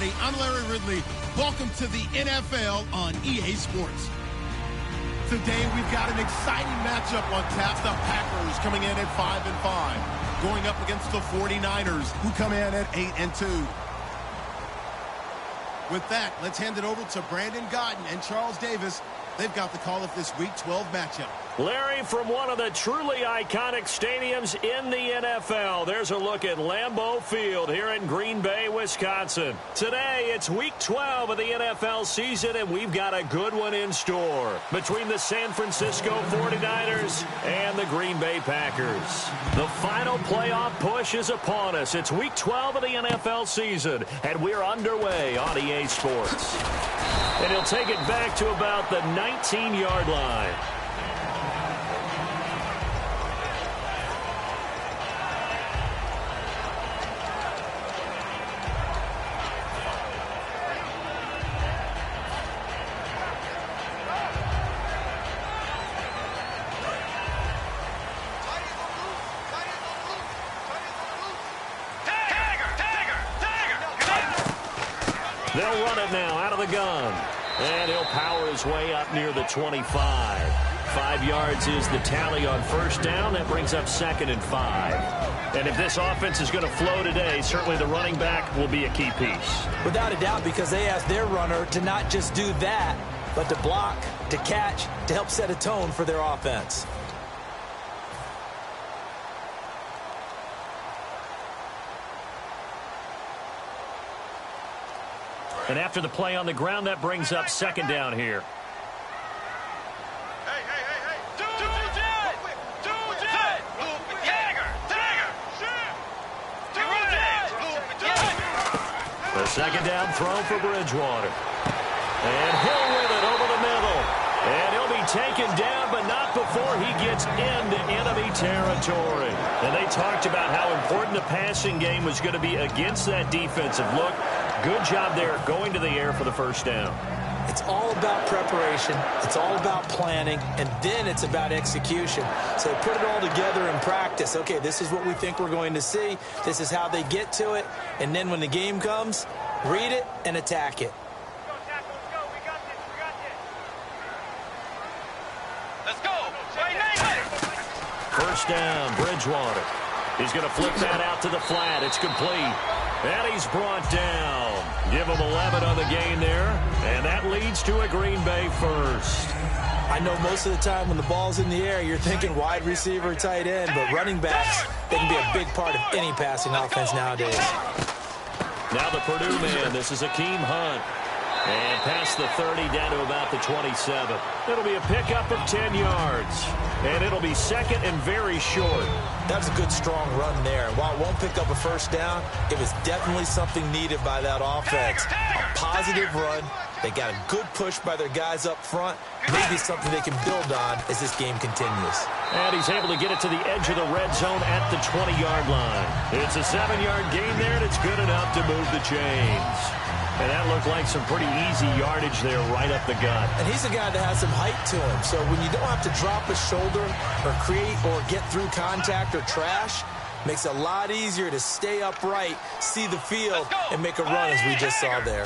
everybody. I'm Larry Ridley. Welcome to the NFL on EA Sports. Today, we've got an exciting matchup on tap. The Packers coming in at 5-5, going up against the 49ers, who come in at 8-2. With that, let's hand it over to Brandon Godden and Charles Davis. They've got the call of this Week 12 matchup. Larry, from one of the truly iconic stadiums in the NFL, there's a look at Lambeau Field here in Green Bay, Wisconsin. Today, it's Week 12 of the NFL season, and we've got a good one in store between the San Francisco 49ers and the Green Bay Packers. The final playoff push is upon us. It's Week 12 of the NFL season, and we're underway on EA Sports. And he'll take it back to about the 19-yard line. They'll run it now out of the gun. And he'll power his way up near the 25. 5 yards is the tally on first down. That brings up 2nd and 5. And if this offense is going to flow today, certainly the running back will be a key piece. Without a doubt, because they asked their runner to not just do that, but to block, to catch, to help set a tone for their offense. And after the play on the ground, that brings up 2nd down here. The 2nd down throw for Bridgewater. And he'll win it over the middle. And he'll be taken down, but not before he gets into enemy territory. And they talked about how important the passing game was going to be against that defensive look. Good job there going to the air for the first down. It's all about preparation. It's all about planning. And then it's about execution. So they put it all together in practice. Okay, this is what we think we're going to see. This is how they get to it. And then when the game comes, read it and attack it. First down, Bridgewater. He's going to flip that out to the flat. It's complete. And he's brought down. Give him 11 on the gain there. And that leads to a Green Bay first. I know most of the time when the ball's in the air, you're thinking wide receiver, tight end. But running backs, they can be a big part of any passing offense nowadays. Now the Purdue man. This is Akeem Hunt. And past the 30 down to about the 27. It'll be a pickup of 10 yards. And it'll be 2nd and very short. That was a good, strong run there. And while it won't pick up a first down, it was definitely something needed by that offense. A positive run. They got a good push by their guys up front. Maybe something they can build on as this game continues. And he's able to get it to the edge of the red zone at the 20-yard line. It's a 7-yard gain there, and it's good enough to move the chains. And that looked like some pretty easy yardage there right up the gut. And he's a guy that has some height to him. So when you don't have to drop a shoulder or create or get through contact or trash, makes it a lot easier to stay upright, see the field, and make a run as we just saw there.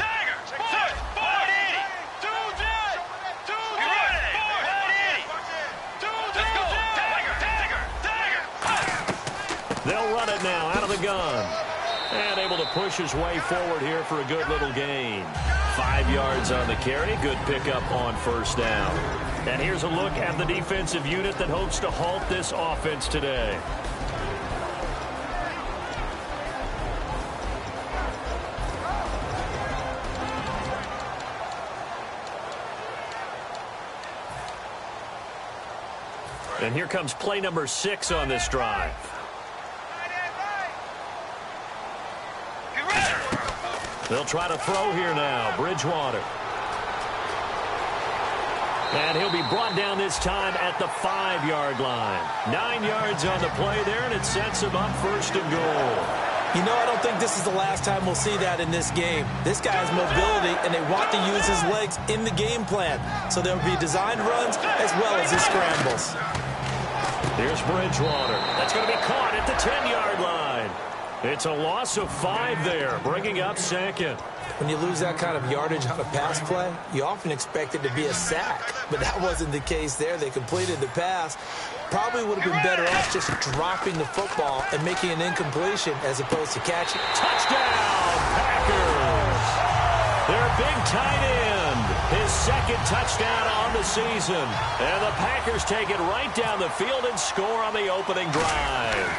They'll run it now out of the gun. And able to push his way forward here for a good little gain. 5 yards on the carry. Good pickup on first down. And here's a look at the defensive unit that hopes to halt this offense today. And here comes play number 6 on this drive. They'll try to throw here now. Bridgewater. And he'll be brought down this time at the 5-yard line. 9 yards on the play there, and it sets him up 1st and goal. You know, I don't think this is the last time we'll see that in this game. This guy has mobility, and they want to use his legs in the game plan. So there'll be designed runs as well as his scrambles. Here's Bridgewater. That's going to be caught at the 10-yard line. It's a loss of 5 there, bringing up 2nd. When you lose that kind of yardage on a pass play, you often expect it to be a sack. But that wasn't the case there. They completed the pass. Probably would have been better off just dropping the football and making an incompletion as opposed to catching. Touchdown, Packers! Their big tight end, his second touchdown on the season. And the Packers take it right down the field and score on the opening drive.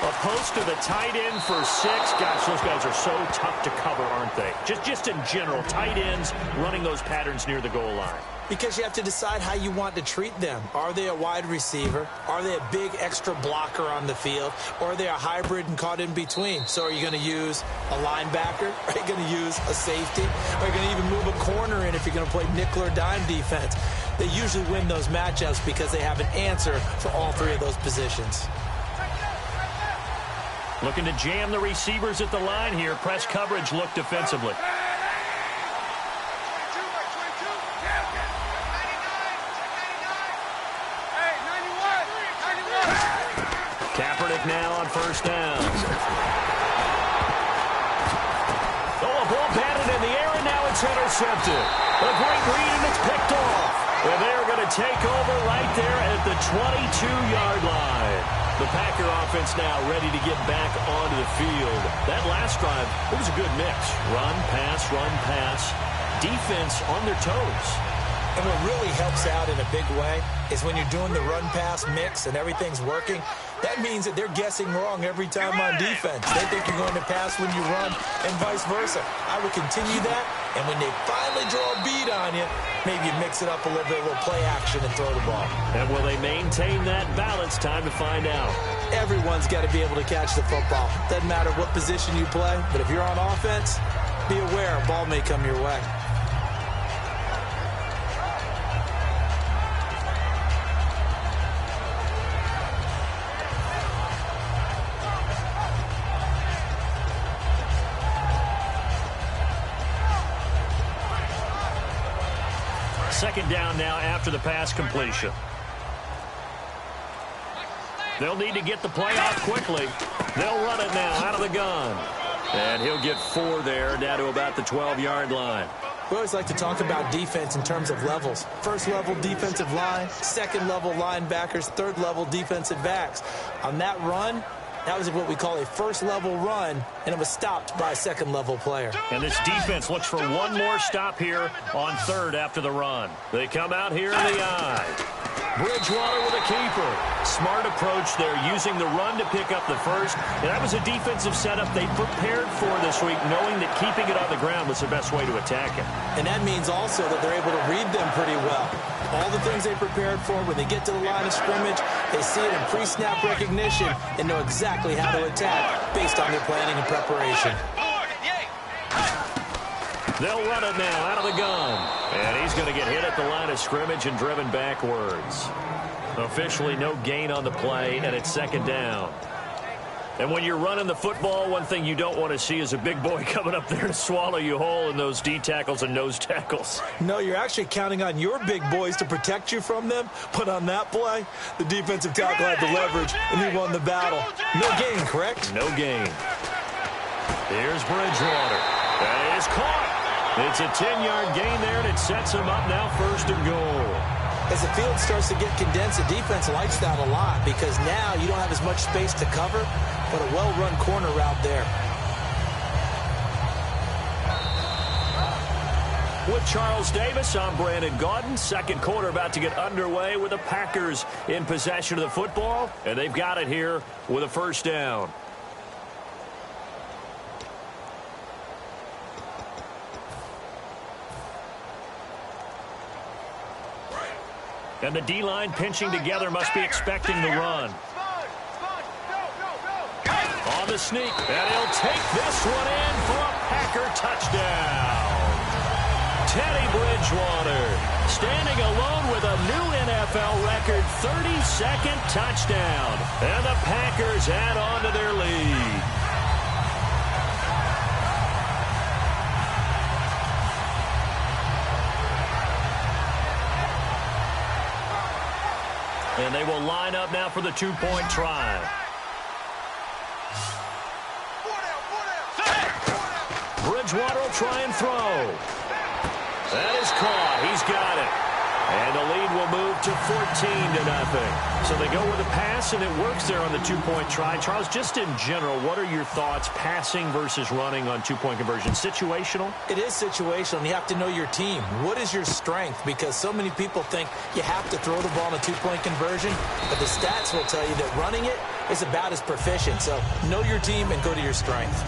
A post to the tight end for 6. Gosh, those guys are so tough to cover, aren't they? Just in general, tight ends running those patterns near the goal line. Because you have to decide how you want to treat them. Are they a wide receiver? Are they a big extra blocker on the field? Or are they a hybrid and caught in between? So are you going to use a linebacker? Are you going to use a safety? Are you going to even move a corner in if you're going to play nickel or dime defense? They usually win those matchups because they have an answer for all 3 of those positions. Looking to jam the receivers at the line here. Press coverage look defensively. Kaepernick now on first down. Oh, a ball batted in the air, and now it's intercepted. A great read, and it's picked off. And they're going to take over right there at the 22-yard line. The Packer offense now ready to get back onto the field. That last drive, it was a good mix. Run, pass, defense on their toes. And what really helps out in a big way is when you're doing the run-pass mix and everything's working, that means that they're guessing wrong every time on defense. They think you're going to pass when you run and vice versa. I would continue that, and when they finally draw a beat on you, maybe you mix it up a little bit, a little play action and throw the ball. And will they maintain that balance? Time to find out. Everyone's got to be able to catch the football. Doesn't matter what position you play, but if you're on offense, be aware a ball may come your way. Second down now after the pass completion. They'll need to get the play off quickly. They'll run it now out of the gun. And he'll get 4 there, down to about the 12-yard line. We always like to talk about defense in terms of levels. First level defensive line, second level linebackers, third level defensive backs. On that run, that was what we call a first-level run, and it was stopped by a second-level player. And this defense looks for one more stop here on third after the run. They come out here in the eye. Bridgewater with a keeper. Smart approach there, using the run to pick up the first. And that was a defensive setup they prepared for this week, knowing that keeping it on the ground was the best way to attack it. And that means also that they're able to read them pretty well. All the things they prepared for, when they get to the line of scrimmage, they see it in pre-snap recognition and know exactly how to attack based on their planning and preparation. They'll run it now out of the gun. And he's going to get hit at the line of scrimmage and driven backwards. Officially no gain on the play, and it's second down. And when you're running the football, one thing you don't want to see is a big boy coming up there to swallow you whole in those D tackles and nose tackles. No, you're actually counting on your big boys to protect you from them. But on that play, the defensive tackle had the leverage, and he won the battle. No gain, correct? No gain. Here's Bridgewater. That is caught. It's a 10-yard gain there, and it sets him up now first and goal. As the field starts to get condensed, the defense likes that a lot because now you don't have as much space to cover, but a well-run corner route there. With Charles Davis, I'm Brandon Gaudin. Second quarter about to get underway with the Packers in possession of the football, and they've got it here with a first down. And the D-line pinching together, must be expecting the run. On the sneak, and he'll take this one in for a Packer touchdown. Teddy Bridgewater standing alone with a new NFL record 32nd touchdown. And the Packers add on to their lead. And they will line up now for the two-point try. Bridgewater will try and throw. That is caught. He's got it. And the lead will move to 14-0. So they go with a pass, and it works there on the two-point try. Charles, just in general, what are your thoughts passing versus running on two-point conversion? Situational? It is situational, and you have to know your team. What is your strength? Because so many people think you have to throw the ball in a two-point conversion, but the stats will tell you that running it is about as proficient. So know your team and go to your strength.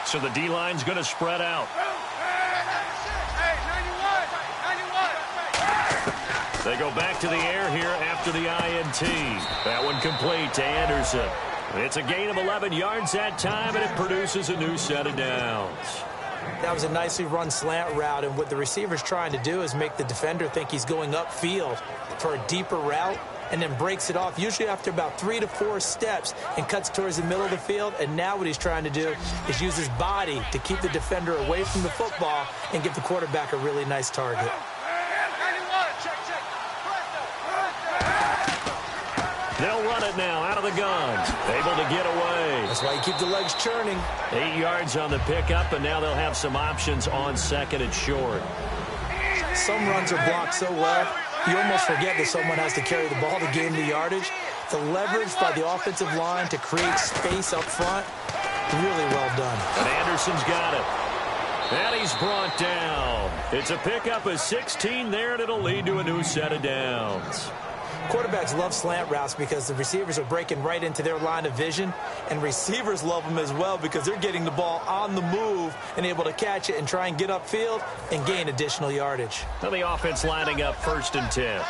So the D-line's going to spread out. They go back to the air here after the INT. That one complete to Anderson. It's a gain of 11 yards that time, and it produces a new set of downs. That was a nicely run slant route, and what the receiver's trying to do is make the defender think he's going upfield for a deeper route, and then breaks it off, usually after about 3 to 4 steps, and cuts towards the middle of the field. And now what he's trying to do is use his body to keep the defender away from the football and give the quarterback a really nice target. They'll run it now out of the guns. Able to get away. That's why you keep the legs churning. 8 yards on the pickup, and now they'll have some options on second and short. Some runs are blocked so well, you almost forget that someone has to carry the ball to gain the yardage. The leverage by the offensive line to create space up front, really well done. And Anderson's got it. And he's brought down. It's a pickup of 16 there, and it'll lead to a new set of downs. Quarterbacks love slant routes because the receivers are breaking right into their line of vision, and receivers love them as well because they're getting the ball on the move and able to catch it and try and get upfield and gain additional yardage. Now the offense lining up 1st and 10.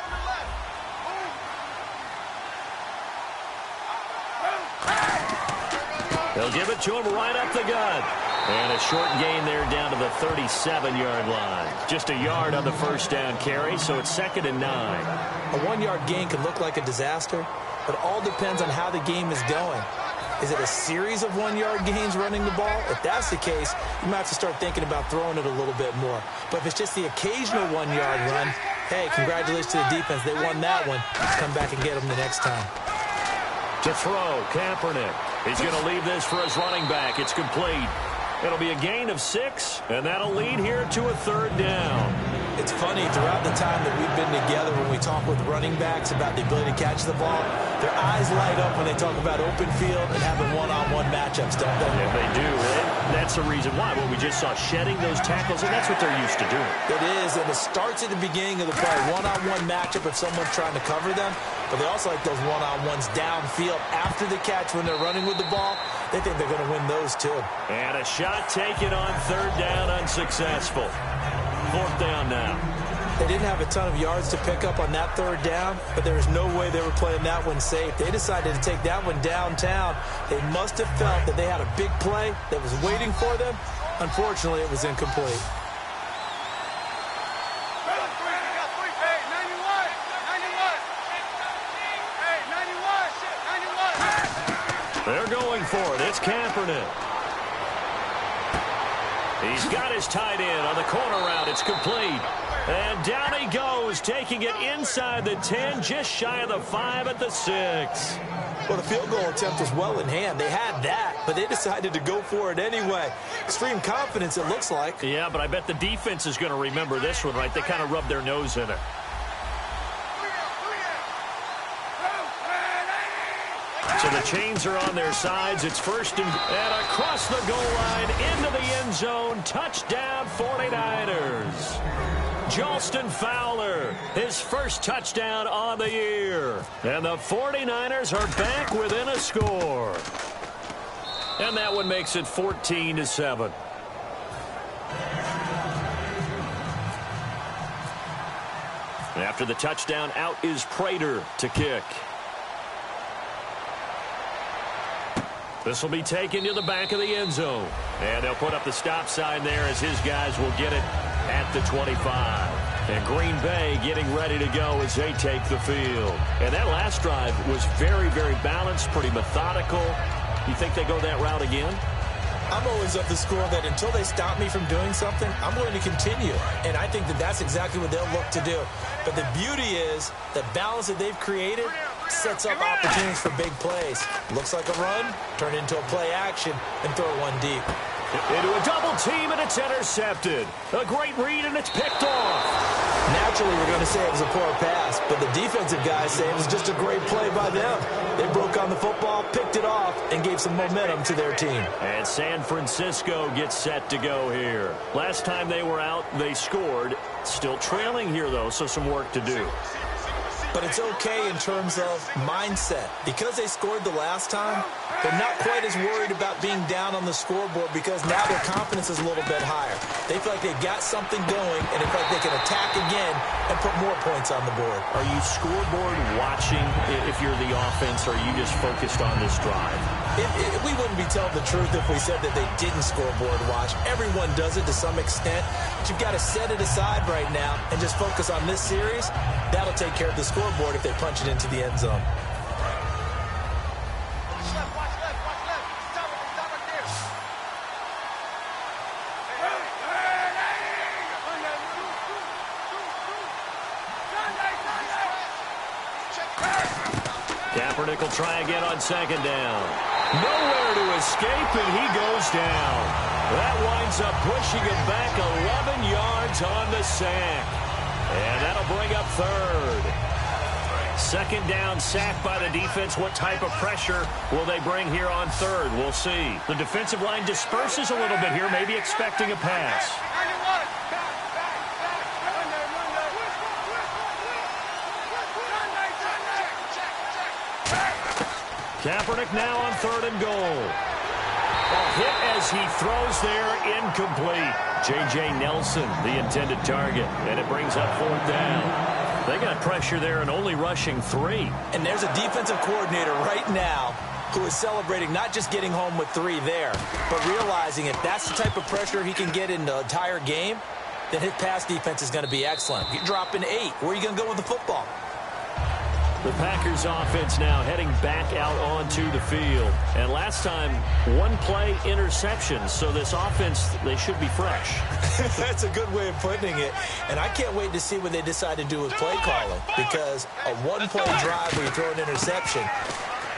They'll give it to him right up the gut. And a short gain there down to the 37-yard line. Just a yard on the first down carry, so it's 2nd and 9. A 1-yard gain can look like a disaster, but it all depends on how the game is going. Is it a series of 1-yard gains running the ball? If that's the case, you might have to start thinking about throwing it a little bit more. But if it's just the occasional 1-yard run, hey, congratulations to the defense. They won that one. Let's come back and get them the next time. To throw, Kaepernick. He's going to leave this for his running back. It's complete. It'll be a gain of 6, and that'll lead here to a 3rd down. It's funny, throughout the time that we've been together, when we talk with running backs about the ability to catch the ball, their eyes light up when they talk about open field and having one-on-one matchups, don't they? Yeah, they do. And that's the reason why. Well, we just saw shedding those tackles, and that's what they're used to doing. It is, and it starts at the beginning of the play. One-on-one matchup if someone's trying to cover them, but they also like those one-on-ones downfield after the catch when they're running with the ball. They think they're going to win those, too. And a shot taken on 3rd down, unsuccessful. 4th down now. They didn't have a ton of yards to pick up on that 3rd down, but there was no way they were playing that one safe. They decided to take that one downtown. They must have felt that they had a big play that was waiting for them. Unfortunately, it was incomplete. They're going for it. It's Kaepernick. He's got his tight end on the corner route. It's complete. And down he goes, taking it inside the 10, just shy of the 5 at the 6. Well, the field goal attempt was well in hand. They had that, but they decided to go for it anyway. Extreme confidence, it looks like. Yeah, but I bet the defense is going to remember this one, right? They kind of rubbed their nose in it. So the chains are on their sides. It's 1st and across the goal line into the end zone. Touchdown 49ers. Jalston Fowler, his first touchdown on the year. And the 49ers are back within a score. And that one makes it 14-7. After the touchdown, out is Prater to kick. This will be taken to the back of the end zone. And they'll put up the stop sign there as his guys will get it at the 25. And Green Bay getting ready to go as they take the field. And that last drive was very, very balanced, pretty methodical. You think they go that route again? I'm always of the school that until they stop me from doing something, I'm going to continue. And I think that that's exactly what they'll look to do. But the beauty is the balance that they've created sets up opportunities for big plays. Looks like a run, turn it into a play action, and throw one deep. Into a double team, and it's intercepted. A great read, and it's picked off. Naturally, we're going to say it was a poor pass, but the defensive guys say it was just a great play by them. They broke on the football, picked it off, and gave some momentum to their team. And San Francisco gets set to go here. Last time they were out, they scored. Still trailing here, though, so some work to do. But it's okay in terms of mindset. Because they scored the last time, they're not quite as worried about being down on the scoreboard because now their confidence is a little bit higher. They feel like they've got something going, and they feel like they can attack again and put more points on the board. Are you scoreboard watching if you're the offense, or are you just focused on this drive? We wouldn't be telling the truth if we said that they didn't scoreboard watch. Everyone does it to some extent. But you've got to set it aside right now and just focus on this series. That'll take care of the scoreboard if they punch it into the end zone. Kaepernick will try again on second down. Nowhere to escape, and he goes down. That winds up pushing him back 11 yards on the sack. And that'll bring up third. Second down, sack by the defense. What type of pressure will they bring here on third? We'll see. The defensive line disperses a little bit here, maybe expecting a pass. Kaepernick now on third and goal. A hit as he throws there, incomplete. J.J. Nelson, the intended target, and it brings up fourth down. They got pressure there and only rushing 3. And there's a defensive coordinator right now who is celebrating not just getting home with 3 there, but realizing if that's the type of pressure he can get in the entire game, then his pass defense is going to be excellent. You're dropping 8. Where are you going to go with the football? The Packers offense now heading back out onto the field. And last time, one play interception. So this offense, they should be fresh. That's a good way of putting it. And I can't wait to see what they decide to do with play calling. Because a one-play drive where you throw an interception,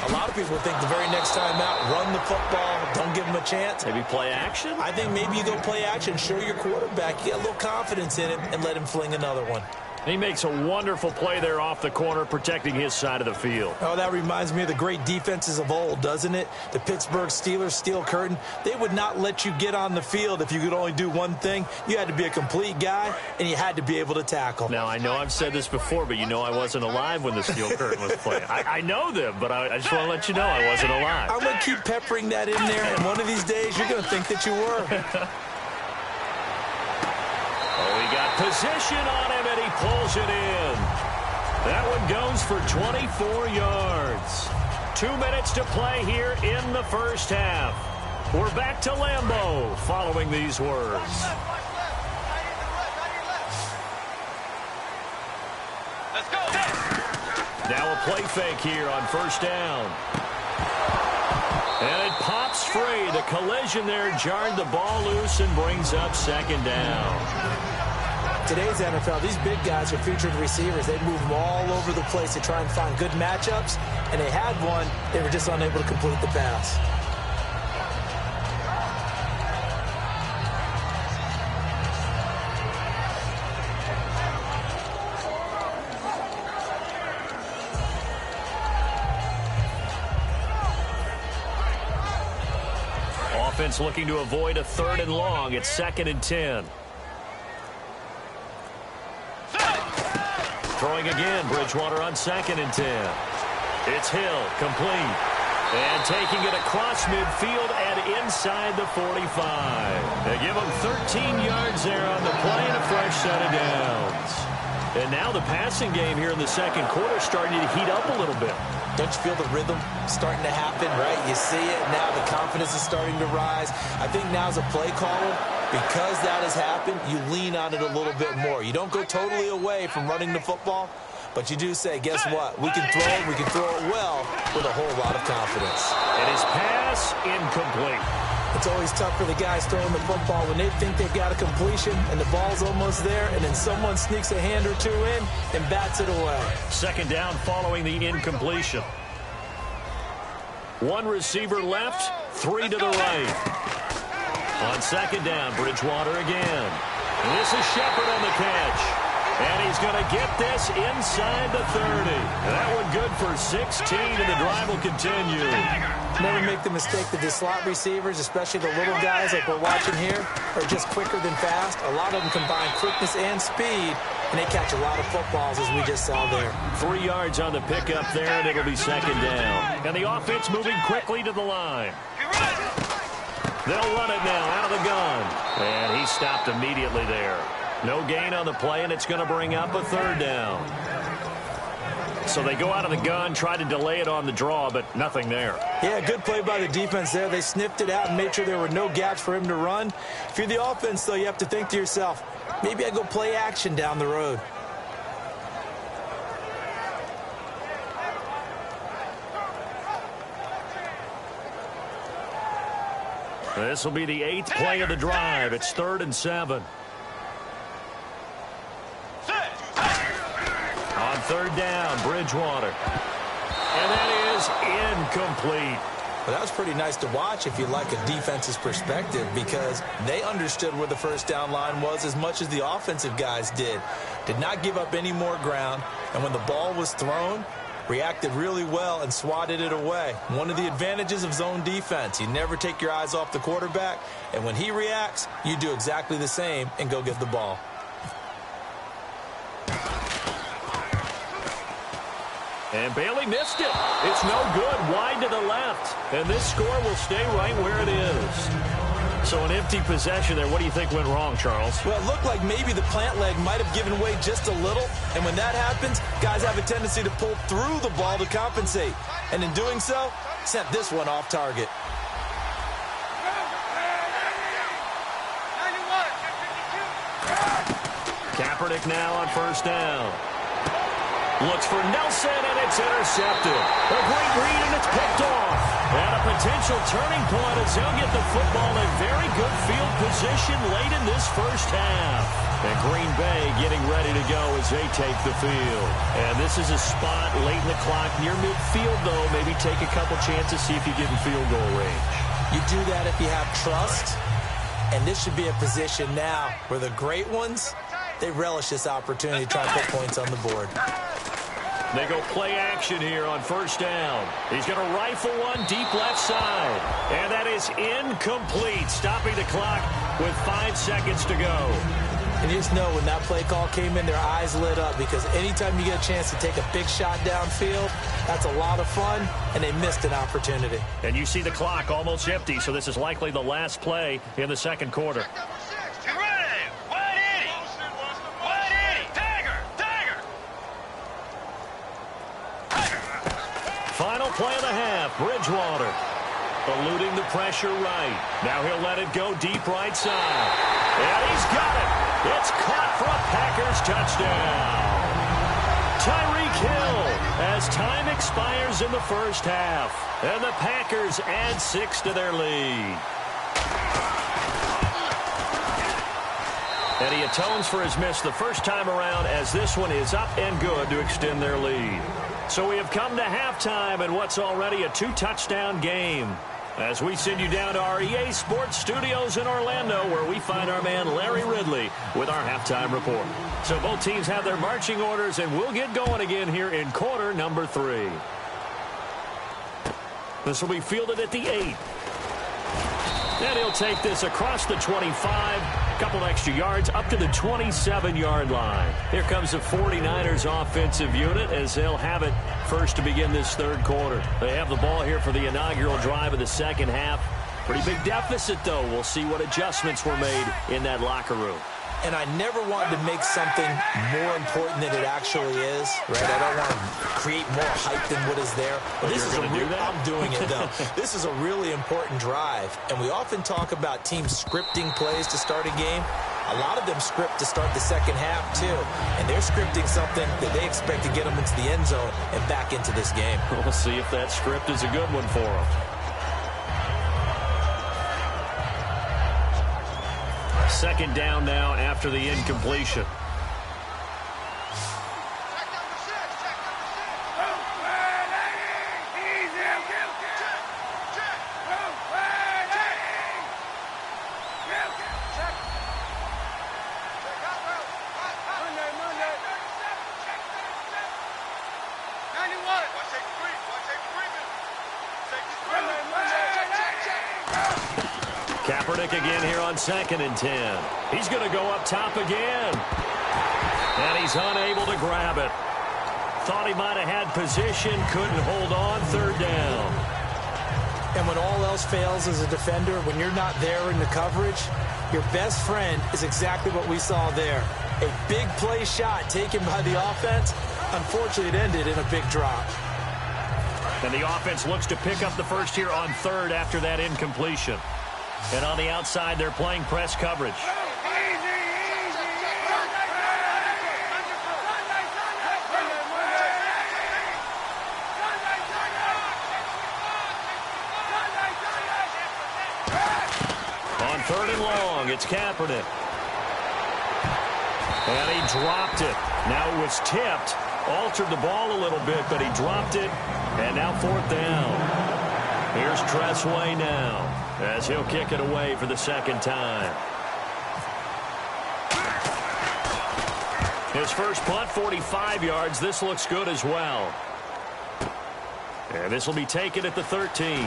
a lot of people think the very next time out, run the football, don't give them a chance. Maybe play action? I think maybe you go play action, show your quarterback, you get a little confidence in him, and let him fling another one. He makes a wonderful play there off the corner, protecting his side of the field. Oh, that reminds me of the great defenses of old, doesn't it? The Pittsburgh Steelers, Steel Curtain. They would not let you get on the field if you could only do one thing. You had to be a complete guy, and you had to be able to tackle. Now, I know I've said this before, but you know I wasn't alive when the Steel Curtain was playing. I know them, but I just want to let you know I wasn't alive. I'm going to keep peppering that in there, and one of these days you're going to think that you were. Oh, he got position on him, and he pulls it in. That one goes for 24 yards. 2 minutes to play here in the first half. We're back to Lambeau following these words. Let's go. Now a play fake here on first down. And it pops free. The collision there jarred the ball loose and brings up second down. Today's NFL, these big guys are featured receivers. They move them all over the place to try and find good matchups, and they had one. They were just unable to complete the pass. Offense looking to avoid a third and long. It's 2nd and 10. Throwing again, Bridgewater on 2nd and 10. It's Hill, complete. And taking it across midfield and inside the 45. They give him 13 yards there on the play and a fresh set of downs. And now the passing game here in the second quarter starting to heat up a little bit. Don't you feel the rhythm starting to happen, right? You see it, now the confidence is starting to rise. I think now as a play caller, because that has happened, you lean on it a little bit more. You don't go totally away from running the football, but you do say, guess what? We can throw it well with a whole lot of confidence. And his pass incomplete. It's always tough for the guys throwing the football when they think they've got a completion and the ball's almost there, and then someone sneaks a hand or two in and bats it away. Second down following the incompletion. One receiver left, three to the right. On second down, Bridgewater again. And this is Shepard on the catch. And he's going to get this inside the 30. That one good for 16, and the drive will continue. Never make the mistake that the slot receivers, especially the little guys like we're watching here, are just quicker than fast. A lot of them combine quickness and speed, and they catch a lot of footballs, as we just saw there. 3 yards on the pickup there, and it'll be second down. And the offense moving quickly to the line. They'll run it now out of the gun. And he stopped immediately there. No gain on the play, and it's going to bring up a third down. So they go out of the gun, try to delay it on the draw, but nothing there. Yeah, good play by the defense there. They sniffed it out and made sure there were no gaps for him to run. If you're the offense, though, you have to think to yourself, maybe I go play action down the road. This will be the 8th play of the drive. It's 3rd and 7. On third down, Bridgewater. And that is incomplete. Well, that was pretty nice to watch if you like a defense's perspective, because they understood where the first down line was as much as the offensive guys did. Did not give up any more ground, and when the ball was thrown, reacted really well and swatted it away. One of the advantages of zone defense, you never take your eyes off the quarterback, and when he reacts, you do exactly the same and go get the ball. And Bailey missed it. It's no good. Wide to the left. And this score will stay right where it is. So an empty possession there. What do you think went wrong, Charles? Well, it looked like maybe the plant leg might have given way just a little. And when that happens, guys have a tendency to pull through the ball to compensate. And in doing so, sent this one off target. Kaepernick now on first down. Looks for Nelson, and it's intercepted. A great read, and it's picked off. And a potential turning point as they'll get the football in very good field position late in this first half. And Green Bay getting ready to go as they take the field. And this is a spot late in the clock near midfield, though. Maybe take a couple chances, see if you get in field goal range. You do that if you have trust. And this should be a position now where the great ones, they relish this opportunity to try and put points on the board. They go play action here on first down. He's going to rifle one deep left side. And that is incomplete, stopping the clock with 5 seconds to go. And you just know when that play call came in, their eyes lit up, because anytime you get a chance to take a big shot downfield, that's a lot of fun, and they missed an opportunity. And you see the clock almost empty, so this is likely the last play in the second quarter. Final play of the half, Bridgewater. Eluding the pressure right. Now he'll let it go deep right side. And he's got it. It's caught for a Packers touchdown. Tyreek Hill as time expires in the first half. And the Packers add 6 to their lead. And he atones for his miss the first time around, as this one is up and good to extend their lead. So we have come to halftime in what's already a 2-touchdown game, as we send you down to our EA Sports Studios in Orlando, where we find our man Larry Ridley with our halftime report. So both teams have their marching orders, and we'll get going again here in quarter number 3. This will be fielded at the 8. And he'll take this across the 25, couple extra yards up to the 27-yard line. Here comes the 49ers offensive unit as they'll have it first to begin this third quarter. They have the ball here for the inaugural drive of the second half. Pretty big deficit, though. We'll see what adjustments were made in that locker room. And I never wanted to make something more important than it actually is, right? I don't want to create more hype than what is there. But this is I'm doing it, though. This is a really important drive. And we often talk about teams scripting plays to start a game. A lot of them script to start the second half, too. And they're scripting something that they expect to get them into the end zone and back into this game. We'll see if that script is a good one for them. Second down now after the incompletion. Kaepernick again here on 2nd and 10. He's going to go up top again. And he's unable to grab it. Thought he might have had position, couldn't hold on. 3rd down. And when all else fails as a defender, when you're not there in the coverage, your best friend is exactly what we saw there. A big play shot taken by the offense. Unfortunately, it ended in a big drop. And the offense looks to pick up the first here on 3rd after that incompletion. And on the outside, they're playing press coverage. On 3rd and long, it's Kaepernick. And he dropped it. Now it was tipped. Altered the ball a little bit, but he dropped it. And now 4th down. Here's Tressway now, as he'll kick it away for the 2nd time. His first punt, 45 yards. This looks good as well. And this will be taken at the 13.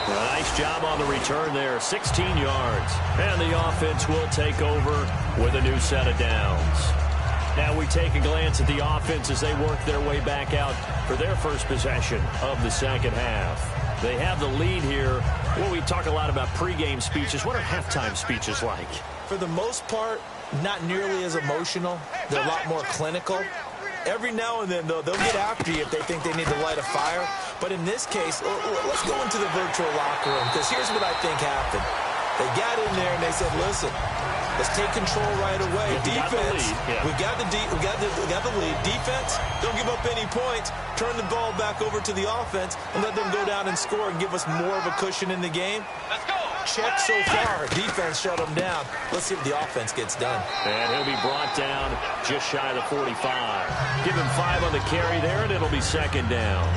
A nice job on the return there, 16 yards. And the offense will take over with a new set of downs. Now we take a glance at the offense as they work their way back out for their first possession of the 2nd half. They have the lead here. Well, we talk a lot about pregame speeches. What are halftime speeches like? For the most part, not nearly as emotional. They're a lot more clinical. Every now and then, though, they'll get after you if they think they need to light a fire. But in this case, let's go into the virtual locker room, because here's what I think happened. They got in there and they said, listen, let's take control right away. Defense, we got the lead. Defense, don't give up any points. Turn the ball back over to the offense and let them go down and score and give us more of a cushion in the game. Let's go. Check so far. Defense shut them down. Let's see if the offense gets done. And he'll be brought down just shy of the 45. Give him 5 on the carry there, and it'll be 2nd down.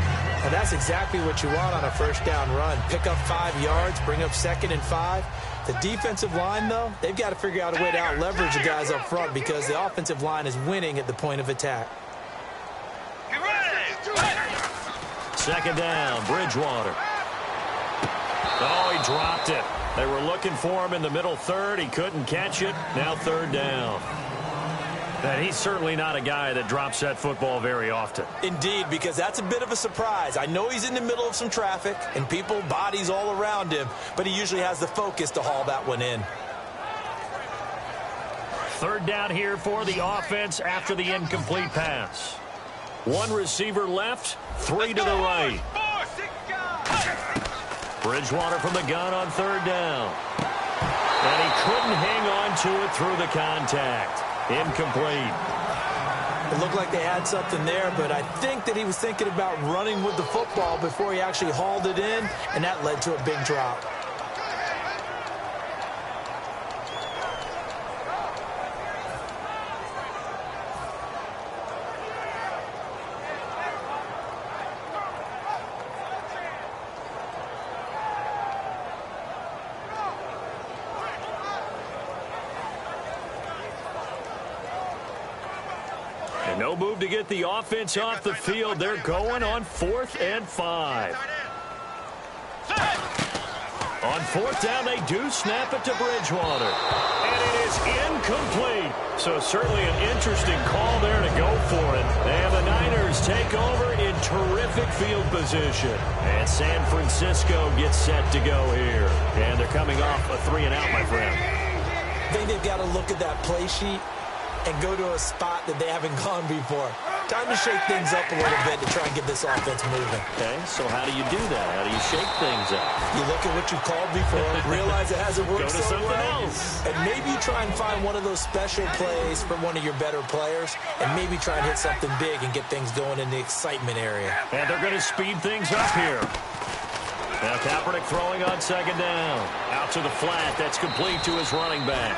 And that's exactly what you want on a first down run. Pick up 5 yards, bring up 2nd and 5. The defensive line, though, they've got to figure out a way to out-leverage the guys up front because the offensive line is winning at the point of attack. 2nd down, Bridgewater. Oh, he dropped it. They were looking for him in the middle 3rd. He couldn't catch it. Now 3rd down. And he's certainly not a guy that drops that football very often. Indeed, because that's a bit of a surprise. I know he's in the middle of some traffic and people, bodies all around him, but he usually has the focus to haul that one in. 3rd down here for the offense after the incomplete pass. 1 receiver left, 3 to the right. Bridgewater from the gun on 3rd down. And he couldn't hang on to it through the contact. Incomplete. It looked like they had something there, but I think that he was thinking about running with the football before he actually hauled it in, and that led to a big drop. No move to get the offense off the field. They're going on 4th and 5. On 4th down, they do snap it to Bridgewater. And it is incomplete. So certainly an interesting call there to go for it. And the Niners take over in terrific field position. And San Francisco gets set to go here. And they're coming off a 3-and-out, my friend. I think they've got to look at that play sheet and go to a spot that they haven't gone before. Time to shake things up a little bit to try and get this offense moving. Okay, so how do you do that? How do you shake things up? You look at what you called before, realize it hasn't worked so well, else. and maybe you try and find one of those special plays from one of your better players, and maybe try and hit something big and get things going in the excitement area. And they're going to speed things up here. Now Kaepernick throwing on second down. Out to the flat. That's complete to his running back.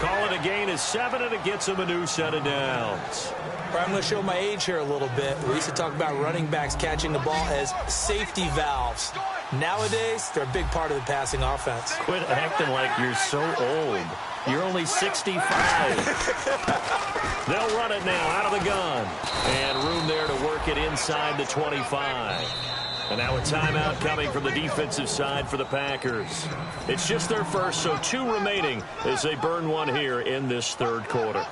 Call it a gain of 7, and it gets him a new set of downs. I'm going to show my age here a little bit. We used to talk about running backs catching the ball as safety valves. Nowadays, they're a big part of the passing offense. Quit acting like you're so old. You're only 65. They'll run it now out of the gun. And room there to work it inside the 25. And now a timeout coming from the defensive side for the Packers. It's just their first, so 2 remaining as they burn one here in this third quarter.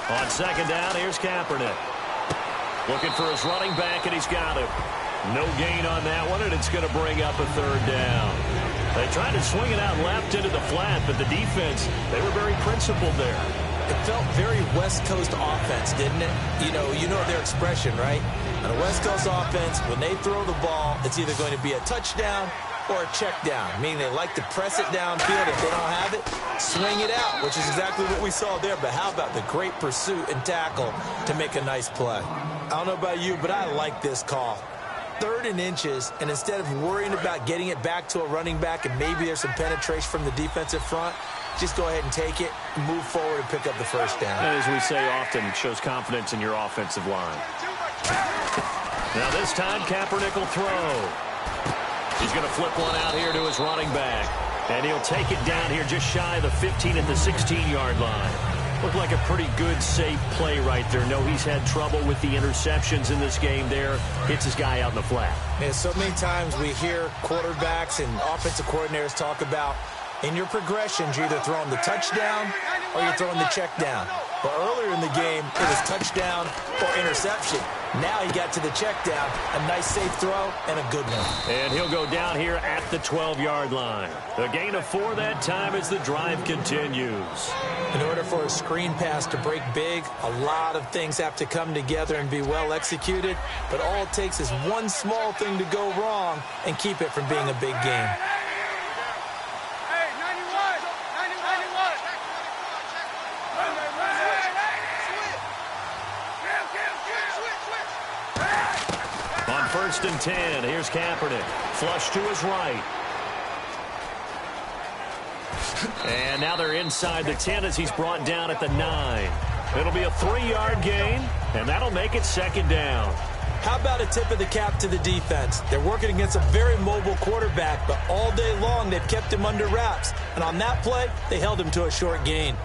On second down, here's Kaepernick. Looking for his running back, and he's got him. No gain on that one, and it's going to bring up a third down. They tried to swing it out left into the flat, but the defense, they were very principled there. It felt very West Coast offense, didn't it? You know their expression, right? On a West Coast offense, when they throw the ball, it's either going to be a touchdown or a check down, meaning they like to press it downfield. If they don't have it, swing it out, which is exactly what we saw there. But how about the great pursuit and tackle to make a nice play? I don't know about you, but I like this call. 3rd and inches, and instead of worrying about getting it back to a running back and maybe there's some penetration from the defensive front, just go ahead and take it, move forward, and pick up the first down. And as we say often, it shows confidence in your offensive line. Now this time, Kaepernick will throw. He's going to flip one out here to his running back. And he'll take it down here just shy of the 15 at the 16-yard line. Looked like a pretty good, safe play right there. No, he's had trouble with the interceptions in this game there. Hits his guy out in the flat. Man, so many times we hear quarterbacks and offensive coordinators talk about in your progressions, you're either throwing the touchdown or you're throwing the check down. But earlier in the game, it was touchdown or interception. Now he got to the check down, a nice safe throw, and a good one. And he'll go down here at the 12-yard line. A gain of 4 that time as the drive continues. In order for a screen pass to break big, a lot of things have to come together and be well executed. But all it takes is one small thing to go wrong and keep it from being a big game. On 1st and 10, here's Kaepernick. Flush to his right. And now they're inside the 10 as he's brought down at the 9. It'll be a 3-yard gain, and that'll make it 2nd down. How about a tip of the cap to the defense? They're working against a very mobile quarterback, but all day long they've kept him under wraps. And on that play, they held him to a short gain.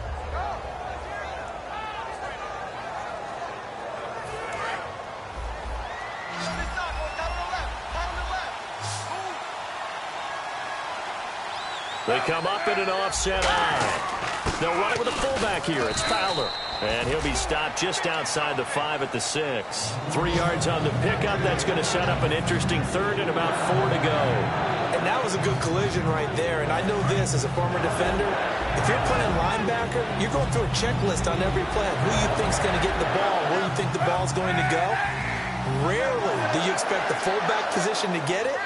They come up in an offset eye. They'll run it with a fullback here. It's Fowler. And he'll be stopped just outside the 5 at the 6. 3 yards on the pickup. That's going to set up an interesting 3rd and about 4 to go. And that was a good collision right there. And I know this as a former defender. If you're playing linebacker, you're going through a checklist on every play of who you think's going to get the ball, where you think the ball's going to go. Rarely do you expect the fullback position to get it.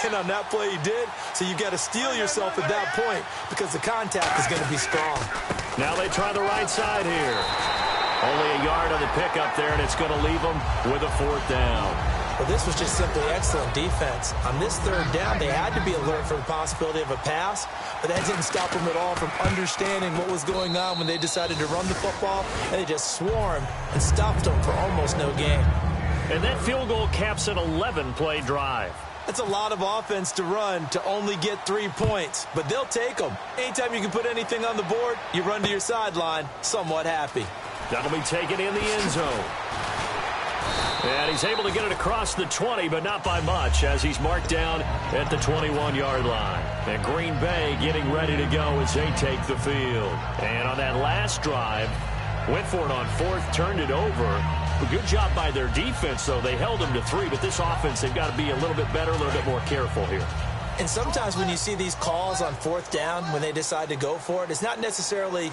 And on that play he did. So you've got to steel yourself at that point because the contact is going to be strong. Now they try the right side here. Only a yard on the pickup there, and it's going to leave them with a 4th down. Well, this was just simply excellent defense. On this 3rd down, they had to be alert for the possibility of a pass, but that didn't stop them at all from understanding what was going on when they decided to run the football, and they just swarmed and stopped them for almost no gain. And that field goal caps an 11-play drive. That's a lot of offense to run to only get 3 points, but they'll take them. Anytime you can put anything on the board, you run to your sideline somewhat happy. That'll be taken in the end zone. And he's able to get it across the 20, but not by much, as he's marked down at the 21-yard line. And Green Bay getting ready to go as they take the field. And on that last drive, went for it on 4th, turned it over. A good job by their defense, though. They held them to 3, but this offense, they've got to be a little bit better, a little bit more careful here. And sometimes when you see these calls on fourth down, when they decide to go for it, it's not necessarily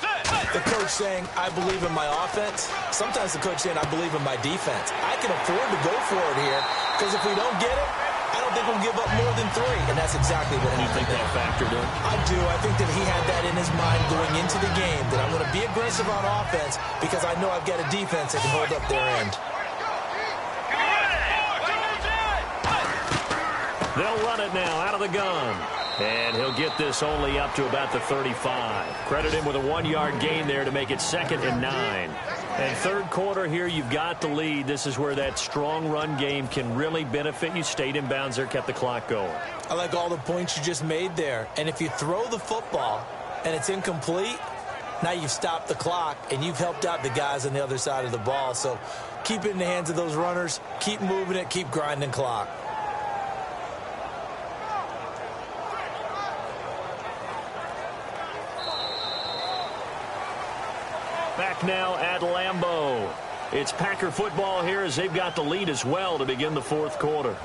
the coach saying, I believe in my offense. Sometimes the coach saying, I believe in my defense. I can afford to go for it here because if we don't get it, I don't think we'll give up more than 3, and that's exactly what happened. You think that factored in? I do. I think that he had that in his mind going into the game, that I'm going to be aggressive on offense because I know I've got a defense that can hold up their end. They'll run it now out of the gun. And he'll get this only up to about the 35. Credit him with a 1-yard gain there to make it 2nd and 9. And third quarter here, you've got the lead. This is where that strong run game can really benefit you. Stayed in bounds there, kept the clock going. I like all the points you just made there. And if you throw the football and it's incomplete, now you've stopped the clock and you've helped out the guys on the other side of the ball. So keep it in the hands of those runners. Keep moving it. Keep grinding clock. Back now at Lambeau. It's Packer football here as they've got the lead as well to begin the fourth quarter.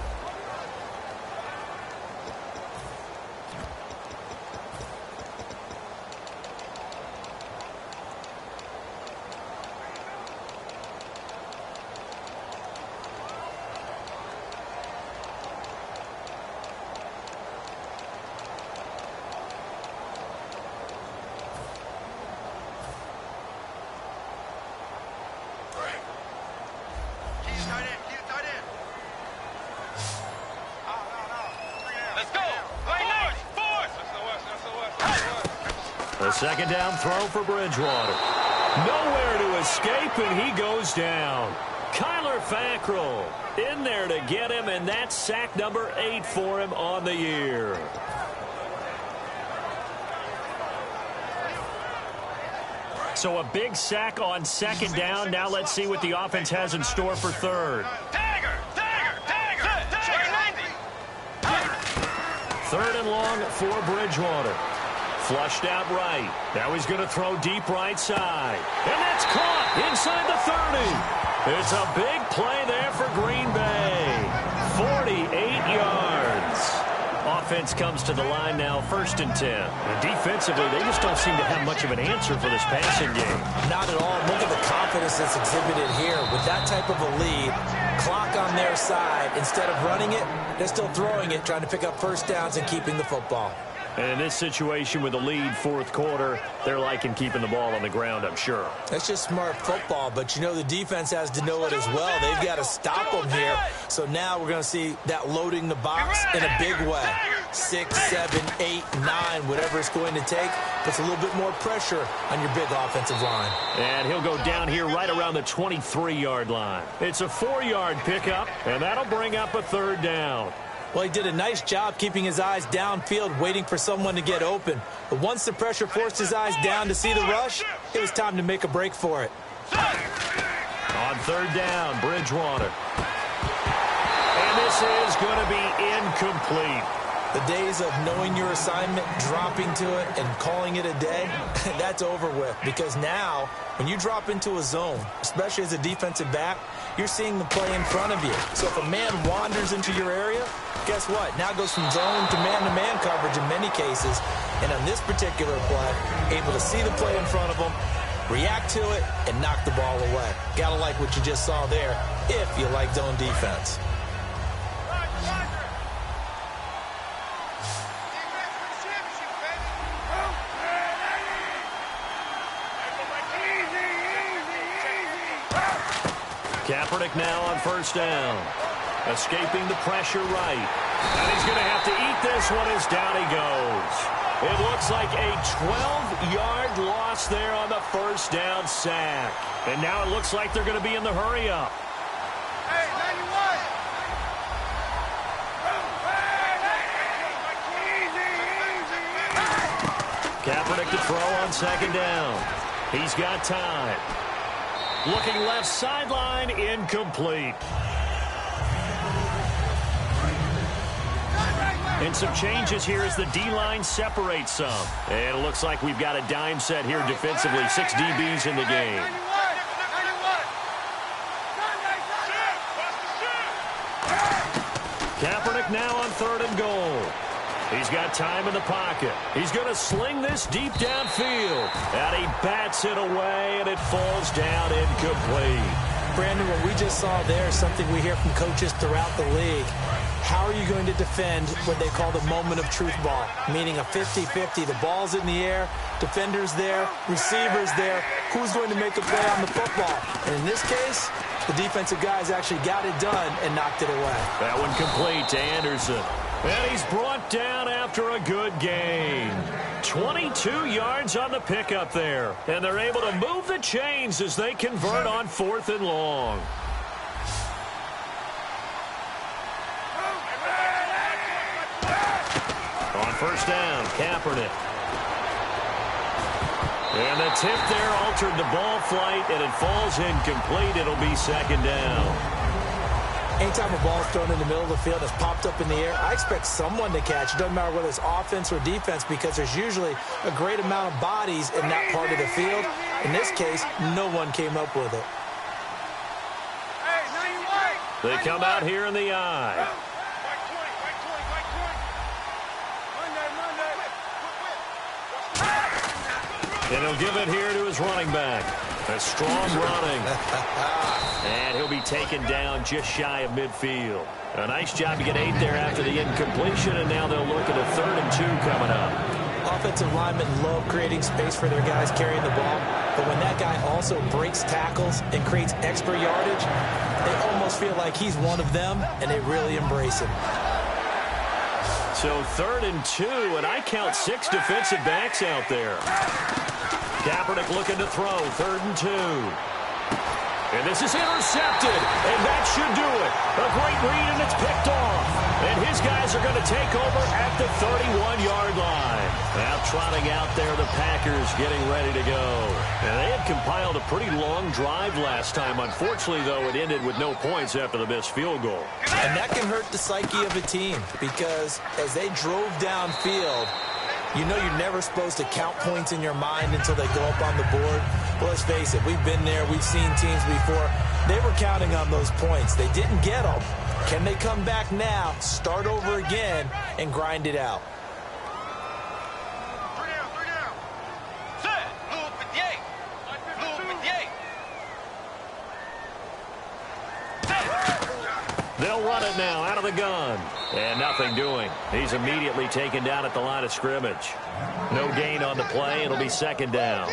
A second down throw for Bridgewater. Nowhere to escape, and he goes down. Kyler Fackrell in there to get him, and that's sack number 8 for him on the year. So a big sack on second down. Now let's see what the offense has in store for third. Third and long for Bridgewater. Flushed out right. Now he's going to throw deep right side. And that's caught inside the 30. It's a big play there for Green Bay. 48 yards. Offense comes to the line now, 1st and 10. And defensively, they just don't seem to have much of an answer for this passing game. Not at all. Look at the confidence that's exhibited here. With that type of a lead, clock on their side, instead of running it, they're still throwing it, trying to pick up first downs and keeping the football. And in this situation with the lead, fourth quarter, they're liking keeping the ball on the ground, I'm sure. That's just smart football, but you know the defense has to know it as well. They've got to stop them here. So now we're going to see that loading the box in a big way. 6, 7, 8, 9, whatever it's going to take, puts a little bit more pressure on your big offensive line. And he'll go down here right around the 23-yard line. It's a 4-yard pickup, and that'll bring up a third down. Well, he did a nice job keeping his eyes downfield, waiting for someone to get open. But once the pressure forced his eyes down to see the rush, it was time to make a break for it. On third down, Bridgewater. And this is going to be incomplete. The days of knowing your assignment, dropping to it, and calling it a day, that's over with. Because now, when you drop into a zone, especially as a defensive back, you're seeing the play in front of you. So if a man wanders into your area, guess what? Now it goes from zone to man coverage in many cases. And on this particular play, able to see the play in front of him, react to it, and knock the ball away. Gotta like what you just saw there, if you like zone defense. Kaepernick now on first down. Escaping the pressure right. And he's going to have to eat this one as down he goes. It looks like a 12-yard loss there on the first down sack. And now it looks like they're going to be in the hurry-up. Hey, 91. Kaepernick to throw on second down. He's got time. Looking left sideline, incomplete. And some changes here as the D-line separates some. And it looks like we've got a dime set here defensively. 6 DBs in the game. Kaepernick now on third and goal. He's got time in the pocket. He's going to sling this deep downfield. And he bats it away, and it falls down incomplete. Brandon, what we just saw there is something we hear from coaches throughout the league. How are you going to defend what they call the moment of truth ball, meaning a 50-50? The ball's in the air, defenders there, receivers there. Who's going to make a play on the football? And in this case, the defensive guys actually got it done and knocked it away. That one complete to Anderson. And he's brought down after a good gain. 22 yards on the pickup there. And they're able to move the chains as they convert on 4th and long. On first down, Kaepernick. And the tip there altered the ball flight, and it falls incomplete. It'll be 2nd down. Anytime a ball is thrown in the middle of the field, it's popped up in the air, I expect someone to catch. It doesn't matter whether it's offense or defense, because there's usually a great amount of bodies in that part of the field. In this case, no one came up with it. They come out here in the eye. And he'll give it here to his running back. A strong running. And he'll be taken down just shy of midfield. A nice job to get 8 there after the incompletion, and now they'll look at a 3rd and 2 coming up. Offensive linemen love creating space for their guys carrying the ball, but when that guy also breaks tackles and creates extra yardage, they almost feel like he's one of them, and they really embrace him. So 3rd and 2, and I count 6 defensive backs out there. Kaepernick looking to throw, 3rd and 2. And this is intercepted, and that should do it. A great read, and it's picked off. And his guys are going to take over at the 31-yard line. Now trotting out there, the Packers getting ready to go. And they had compiled a pretty long drive last time. Unfortunately, though, it ended with no points after the missed field goal. And that can hurt the psyche of a team, because as they drove downfield, you know you're never supposed to count points in your mind until they go up on the board. Well, let's face it, we've been there. We've seen teams before. They were counting on those points. They didn't get them. Can they come back now, start over again, and grind it out? They'll run it now out of the gun. And nothing doing. He's immediately taken down at the line of scrimmage. No gain on the play. It'll be 2nd down.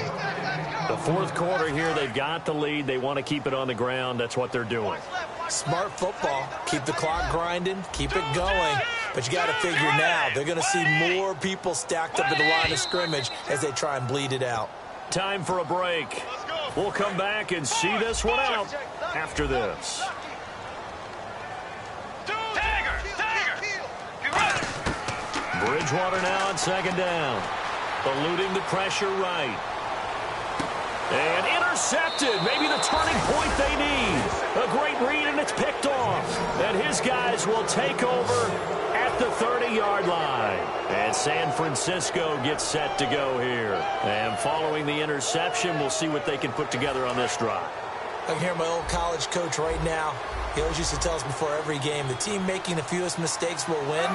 The 4th quarter here, they've got the lead. They want to keep it on the ground. That's what they're doing. Smart football. Keep the clock grinding. Keep it going. But you got to figure now, they're going to see more people stacked up at the line of scrimmage as they try and bleed it out. Time for a break. We'll come back and see this one out after this. Bridgewater now on 2nd down. Eluding the pressure right. And intercepted. Maybe the turning point they need. A great read, and it's picked off. And his guys will take over at the 30-yard line. And San Francisco gets set to go here. And following the interception, we'll see what they can put together on this drive. I can hear my old college coach right now. He always used to tell us before every game, the team making the fewest mistakes will win.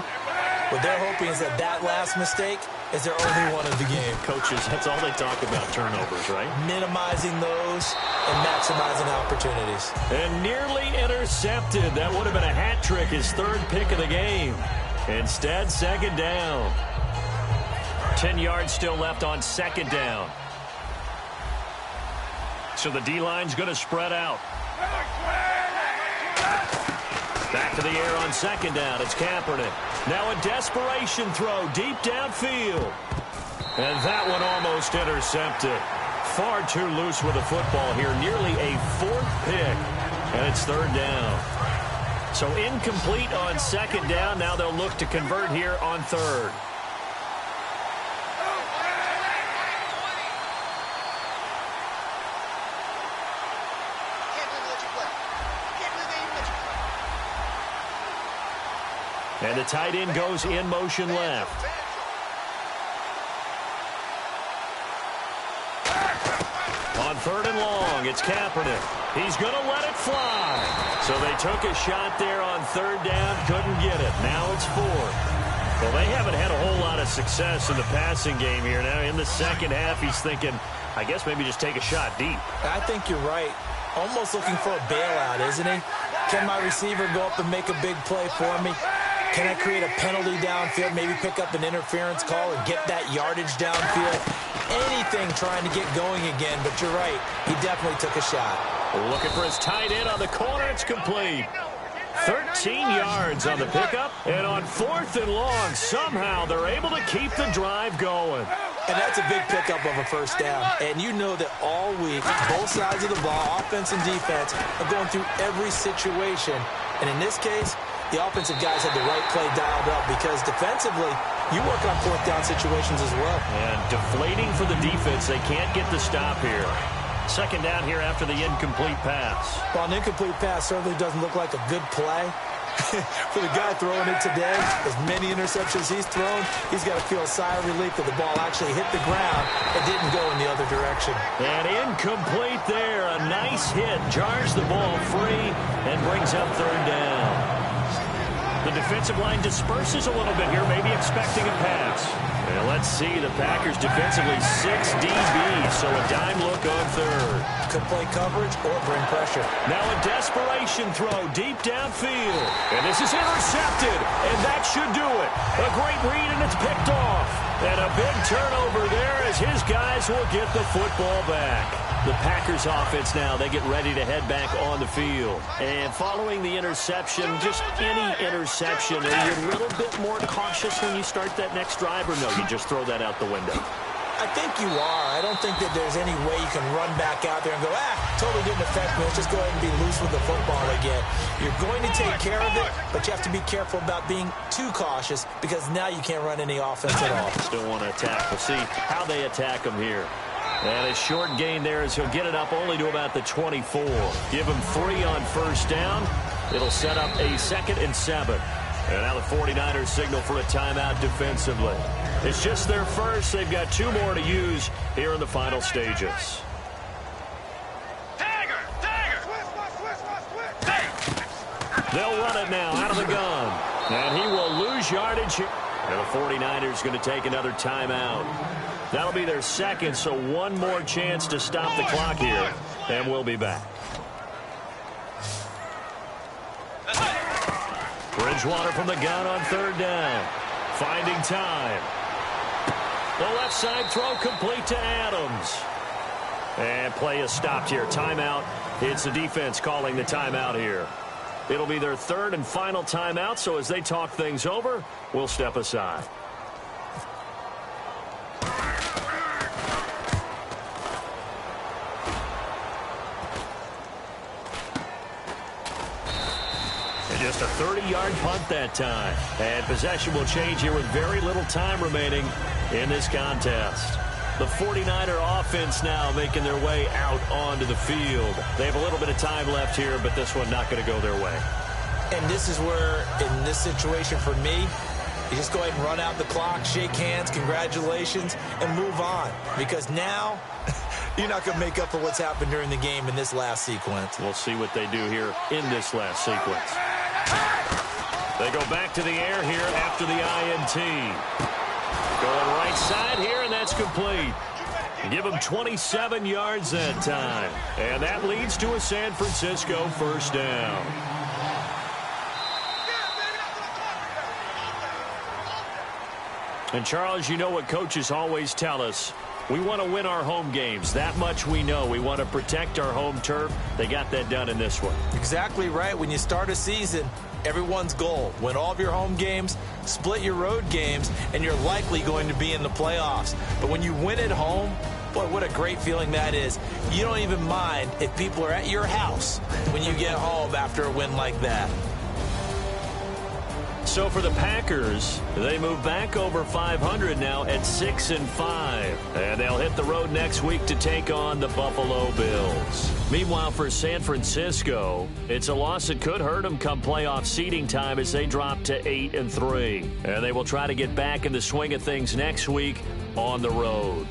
What they're hoping is that that last mistake is their only one of the game. Coaches, that's all they talk about, turnovers, right? Minimizing those and maximizing opportunities. And nearly intercepted. That would have been a hat trick, his 3rd pick of the game. Instead, 2nd down. 10 yards still left on 2nd down. So the D-line's going to spread out. Back to the air on 2nd down. It's Kaepernick. Now a desperation throw deep downfield. And that one almost intercepted. Far too loose with the football here. Nearly a 4th pick. And it's 3rd down. So incomplete on 2nd down. Now they'll look to convert here on 3rd. And the tight end goes in motion left. On 3rd and long, it's Kaepernick. He's going to let it fly. So they took a shot there on 3rd down, couldn't get it. Now it's 4th. Well, they haven't had a whole lot of success in the passing game here. Now, in the second half, he's thinking, I guess maybe just take a shot deep. I think you're right. Almost looking for a bailout, isn't he? Can my receiver go up and make a big play for me? Can I create a penalty downfield, maybe pick up an interference call and get that yardage downfield? Anything trying to get going again, but you're right. He definitely took a shot. Looking for his tight end on the corner. It's complete. 13 yards on the pickup, and on 4th and long, somehow they're able to keep the drive going. And that's a big pickup of a first down. And you know that all week, both sides of the ball, offense and defense, are going through every situation. And in this case, the offensive guys had the right play dialed up because defensively, you work on 4th down situations as well. And deflating for the defense. They can't get the stop here. 2nd down here after the incomplete pass. Well, an incomplete pass certainly doesn't look like a good play. For the guy throwing it today, as many interceptions he's thrown, he's got to feel a sigh of relief that the ball actually hit the ground and didn't go in the other direction. And incomplete there. A nice hit. Jars the ball free and brings up 3rd down. The defensive line disperses a little bit here, maybe expecting a pass. And let's see, the Packers defensively 6 DBs, so a dime look on 3rd. Could play coverage or bring pressure. Now a desperation throw deep downfield. And this is intercepted, and that should do it. A great read, and it's picked off. And a big turnover there as his guys will get the football back. The Packers offense now, they get ready to head back on the field. And following the interception, just any interception, are you a little bit more cautious when you start that next drive, or no, you just throw that out the window? I think you are. I don't think that there's any way you can run back out there and go, totally didn't affect me. Let's just go ahead and be loose with the football again. You're going to take care of it, but you have to be careful about being too cautious because now you can't run any offense at all. Still want to attack. We'll see how they attack him here. And a short gain there as he'll get it up only to about the 24. Give him 3 on 1st down. It'll set up a 2nd and 7. And now the 49ers signal for a timeout defensively. It's just their first. They've got 2 more to use here in the final stages. They'll run it now out of the gun. And he will lose yardage here. And the 49ers going to take another timeout. That'll be their 2nd, so 1 more chance to stop the clock here. And we'll be back. Bridgewater from the gun on 3rd down. Finding time. The left side throw complete to Adams. And play is stopped here. Timeout. It's the defense calling the timeout here. It'll be their 3rd and final timeout, so as they talk things over, we'll step aside. Just a 30-yard punt that time. And possession will change here with very little time remaining in this contest. The 49er offense now making their way out onto the field. They have a little bit of time left here, but this one not going to go their way. And this is where, in this situation for me, you just go ahead and run out the clock, shake hands, congratulations, and move on. Because now, you're not going to make up for what's happened during the game in this last sequence. We'll see what they do here in this last sequence. They go back to the air here after the INT. Going right side here, and that's complete. Give him 27 yards that time. And that leads to a San Francisco 1st down. And, Charles, you know what coaches always tell us. We want to win our home games. That much we know. We want to protect our home turf. They got that done in this one. Exactly right. When you start a season, everyone's goal, win all of your home games, split your road games, and you're likely going to be in the playoffs. But when you win at home, boy, what a great feeling that is. You don't even mind if people are at your house when you get home after a win like that. So for the Packers, they move back over 500 now at 6-5. And they'll hit the road next week to take on the Buffalo Bills. Meanwhile, for San Francisco, it's a loss that could hurt them come playoff seeding time as they drop to 8-3. And they will try to get back in the swing of things next week on the road.